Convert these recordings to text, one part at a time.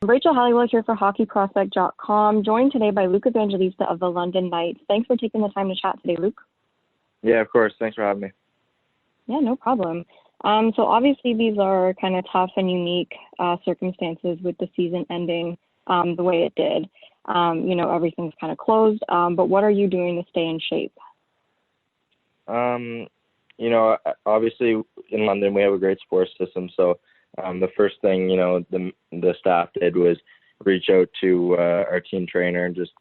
Rachel Halliwell here for hockeyprospect.com, joined today by Luke Evangelista of the London Knights. Thanks for taking the time to chat today, Luke. Yeah, of course. Thanks for having me. Yeah, no problem. So obviously these are kind of tough and unique circumstances with the season ending the way it did. Everything's kind of closed, but what are you doing to stay in shape? Obviously in London we have a great sports system, so the first thing, the staff did was reach out to our team trainer and just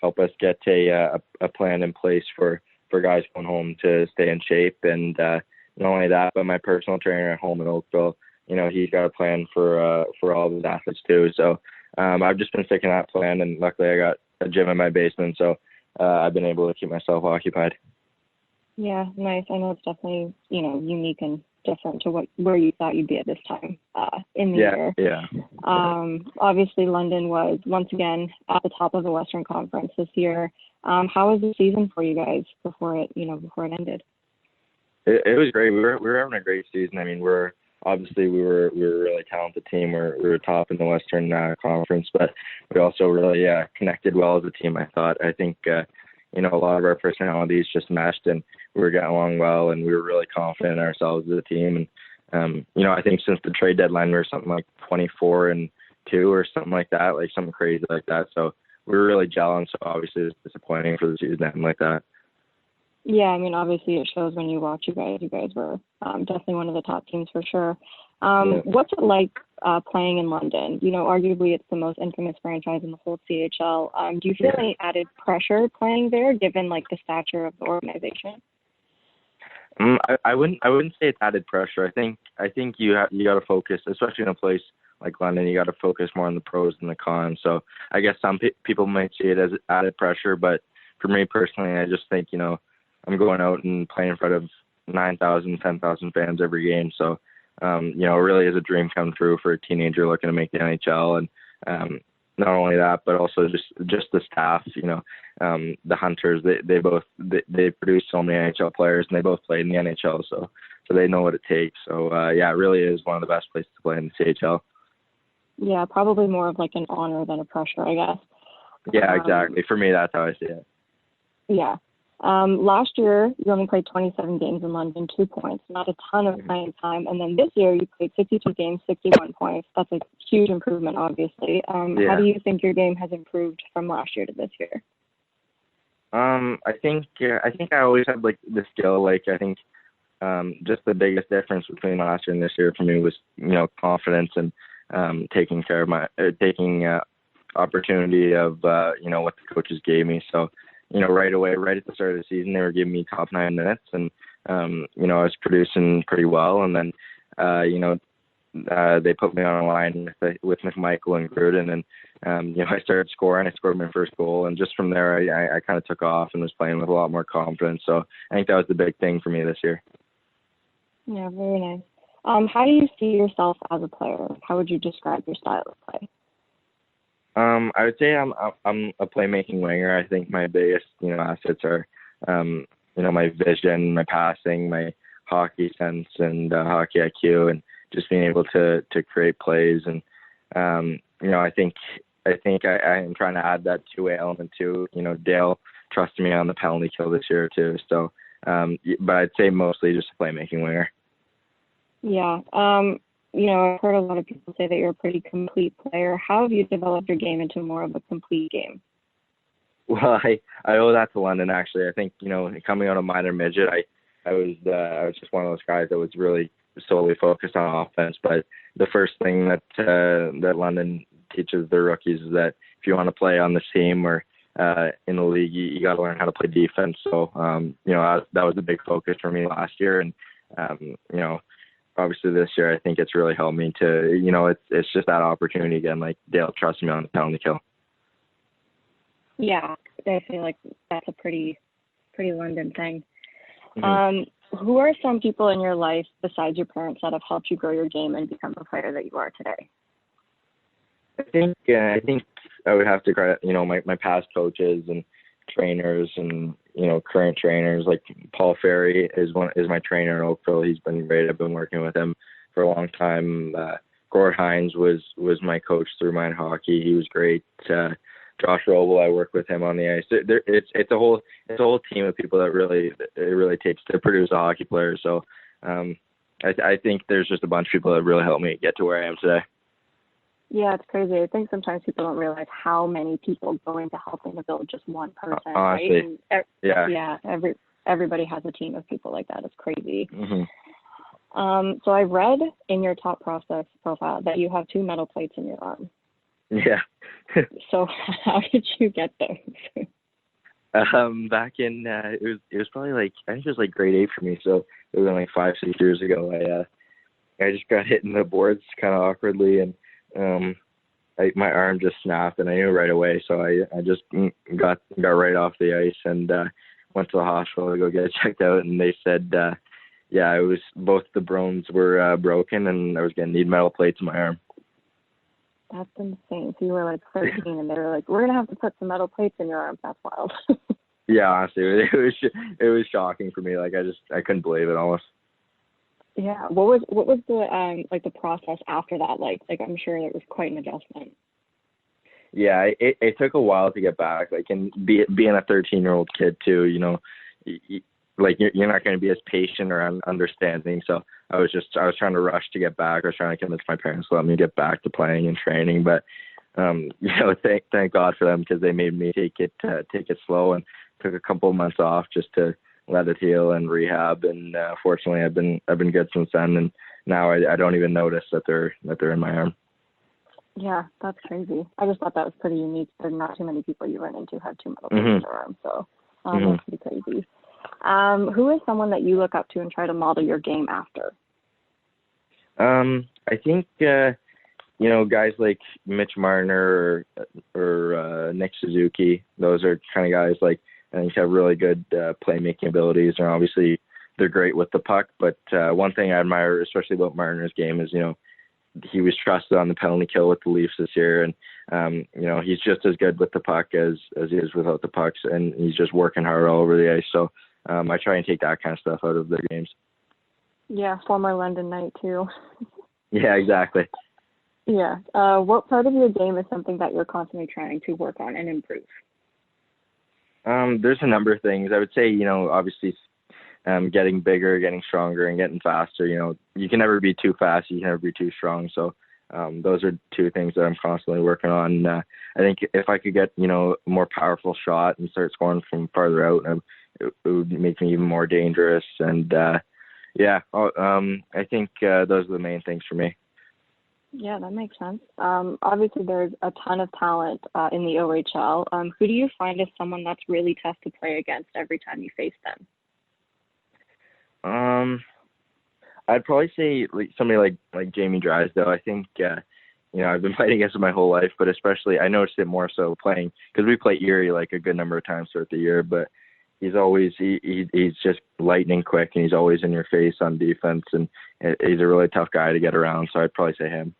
help us get a plan in place for guys going home to stay in shape. And not only that, but my personal trainer at home in Oakville, he's got a plan for all of his athletes too. So I've just been sticking to that plan, and luckily I got a gym in my basement, so I've been able to keep myself occupied. Yeah, nice. I know it's definitely, unique and different to where you thought you'd be at this time in the year. Yeah. Obviously, London was once again at the top of the Western Conference this year. How was the season for you guys before it ended? It was great. We were having a great season. I mean, we were a really talented team. We were top in the Western Conference, but we also really connected well as a team. I think a lot of our personalities just meshed, and we were getting along well, and we were really confident in ourselves as a team. And I think since the trade deadline, we were something like 24-2 or something like that, like something crazy like that. So we were really gelling. So obviously it's disappointing for the season to end like that. Yeah, I mean, obviously it shows when you watch you guys. You guys were definitely one of the top teams for sure. What's it like playing in London? Arguably it's the most infamous franchise in the whole CHL. Do you feel any added pressure playing there, given like the stature of the organization? I wouldn't say it's added pressure. I think you got to focus, especially in a place like London. You got to focus more on the pros than the cons. So I guess some people might see it as added pressure, but for me personally, I just think I'm going out and playing in front of 9,000, 10,000 fans every game. So, it really is a dream come true for a teenager looking to make the NHL. And not only that, but also just the staff, the Hunters, they produce so many NHL players, and they both played in the NHL. So they know what it takes. So, it really is one of the best places to play in the CHL. Yeah, probably more of like an honor than a pressure, I guess. Yeah, exactly. For me, that's how I see it. Yeah. Last year, you only played 27 games in London, 2 points, not a ton of playing time. And then this year, you played 52 games, 61 points. That's a huge improvement, obviously. How do you think your game has improved from last year to this year? I think I always had like the skill. Like I think just the biggest difference between last year and this year for me was confidence and taking care of taking opportunity of what the coaches gave me. So. Right away, right at the start of the season, they were giving me top 9 minutes, and I was producing pretty well. And then, they put me on a line with McMichael and Gruden, and I started scoring. I scored my first goal, and just from there, I kind of took off and was playing with a lot more confidence. So I think that was the big thing for me this year. Yeah, very nice. How do you see yourself as a player? How would you describe your style of play? I would say I'm a playmaking winger. I think my biggest, assets are, my vision, my passing, my hockey sense, and hockey IQ, and just being able to create plays. And I think I am trying to add that two-way element too. Dale trusted me on the penalty kill this year too. So, but I'd say mostly just a playmaking winger. Yeah. I've heard a lot of people say that you're a pretty complete player. How have you developed your game into more of a complete game? Well, I owe that to London, actually. I think, coming out of minor midget, I was just one of those guys that was really solely focused on offense. But the first thing that London teaches their rookies is that if you want to play on the team or in the league, you got to learn how to play defense. So, that was a big focus for me last year. And, obviously this year, I think it's really helped me to, it's just that opportunity again, like Dale trusts me on the penalty kill. Yeah, I feel like that's a pretty London thing. Mm-hmm. Who are some people in your life besides your parents that have helped you grow your game and become the player that you are today? I think I would have to credit, my past coaches and trainers and, current trainers. Like Paul Ferry is my trainer in Oakville. He's been great. I've been working with him for a long time. Gord Hines was my coach through minor hockey. He was great. Josh Roble, I work with him on the ice. It's a whole team of people that it really takes to produce a hockey player. So I think there's just a bunch of people that really helped me get to where I am today. Yeah, it's crazy. I think sometimes people don't realize how many people go into helping to build just one person. Honestly, right? yeah. Everybody has a team of people like that. It's crazy. Mm-hmm. So I read in your top prospect profile that you have 2 metal plates in your arm. Yeah. So how did you get those? Back in it was probably like, I think it was like grade 8 for me. So it was like 5-6 years ago. I just got hit in the boards kind of awkwardly, and my arm just snapped, and I knew right away. So I just got right off the ice and went to the hospital to go get it checked out, and they said, it was both the bones were broken, and I was gonna need metal plates in my arm. That's insane. So you were like 13, and they were like, "We're gonna have to put some metal plates in your arm." That's wild. Yeah, honestly, it was shocking for me. Like I couldn't believe it almost. Yeah. What was the like the process after that? Like I'm sure it was quite an adjustment. Yeah, it took a while to get back. Like, and being a 13-year-old kid too, like you're not going to be as patient or understanding. So I was trying to rush to get back. I was trying to convince my parents to let me get back to playing and training. But thank God for them, because they made me take it slow, and took a couple of months off just to let it heal and rehab. And fortunately, I've been good since then. And now I don't even notice that they're in my arm. Yeah, that's crazy. I just thought that was pretty unique. There's not too many people you run into had 2 metal plates in their arm. So that's pretty crazy. Who is someone that you look up to and try to model your game after? I think guys like Mitch Marner or Nick Suzuki. Those are kind of guys like I think have really good playmaking abilities, and obviously they're great with the puck. But one thing I admire especially about Marner's game is he was trusted on the penalty kill with the Leafs this year, and he's just as good with the puck as he is without the pucks, and he's just working hard all over the ice. So I try and take that kind of stuff out of their games. Yeah, former London Knight too. Yeah, exactly. Yeah. What part of your game is something that you're constantly trying to work on and improve? There's a number of things. I would say, obviously getting bigger, getting stronger, and getting faster. You can never be too fast. You can never be too strong. So those are 2 things that I'm constantly working on. I think if I could get, a more powerful shot and start scoring from farther out, it would make me even more dangerous. And I think those are the main things for me. Yeah, that makes sense. Obviously, there's a ton of talent in the OHL. Who do you find is someone that's really tough to play against every time you face them? I'd probably say somebody like Jamie Drysdale. I think I've been fighting against him my whole life, but especially I noticed it more so playing, because we play Erie like a good number of times throughout the year. But he's always he's just lightning quick, and he's always in your face on defense, and he's a really tough guy to get around. So I'd probably say him.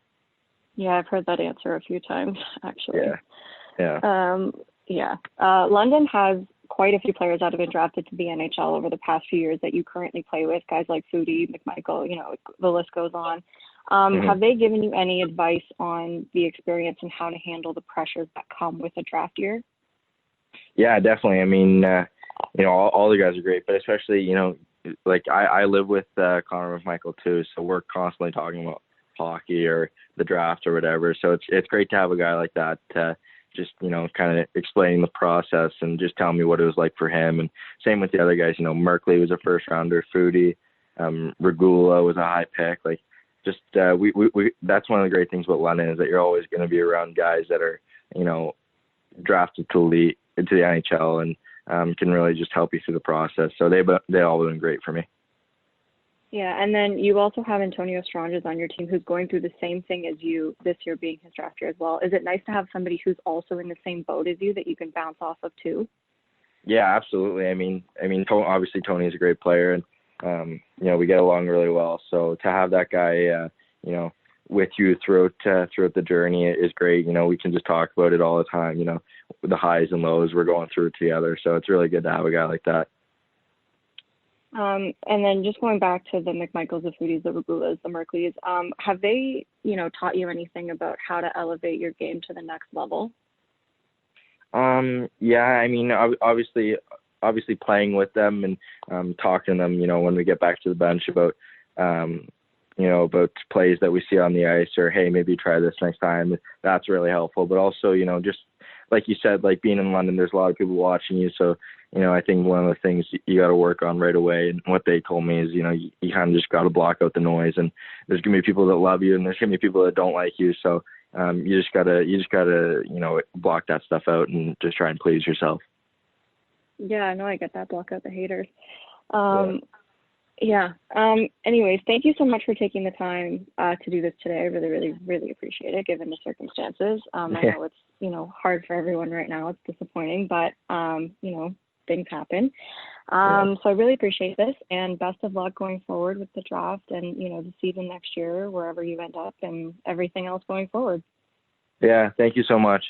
Yeah, I've heard that answer a few times actually. Yeah. London has quite a few players that have been drafted to the NHL over the past few years that you currently play with, guys like Foodie, McMichael, the list goes on. Have they given you any advice on the experience and how to handle the pressures that come with a draft year? Yeah, definitely. I mean, all the guys are great, but especially, like I live with Connor McMichael too, so we're constantly talking about hockey or the draft or whatever. So it's great to have a guy like that just kind of explaining the process and just telling me what it was like for him. And same with the other guys. Merkley was a first rounder, Foodie, Regula was a high pick. Like just we that's one of the great things about London, is that you're always going to be around guys that are drafted into the NHL and can really just help you through the process. So they all been great for me. Yeah, and then you also have Antonio Stranges on your team, who's going through the same thing as you this year, being his draft year as well. Is it nice to have somebody who's also in the same boat as you that you can bounce off of too? Yeah, absolutely. I mean, obviously Tony's a great player, and we get along really well. So to have that guy, with you throughout the journey is great. We can just talk about it all the time. The highs and lows we're going through together. So it's really good to have a guy like that. And then just going back to the McMichaels, the Foodies, the Ragulas, the Merkleys, have they, taught you anything about how to elevate your game to the next level? Yeah, I mean, obviously playing with them and talking to them, when we get back to the bench about, about plays that we see on the ice, or hey, maybe try this next time. That's really helpful. But also, just like you said, like being in London, there's a lot of people watching you. So, I think one of the things you got to work on right away, and what they told me is, you kind of just got to block out the noise, and there's gonna be people that love you, and there's gonna be people that don't like you. So, you just gotta, block that stuff out and just try and please yourself. Yeah, no, I get that. Block out the haters. Yeah. Anyways, thank you so much for taking the time to do this today. I really, really, really appreciate it, given the circumstances. I know it's, hard for everyone right now. It's disappointing, but, things happen. So I really appreciate this, and best of luck going forward with the draft and, the season next year, wherever you end up, and everything else going forward. Yeah, thank you so much.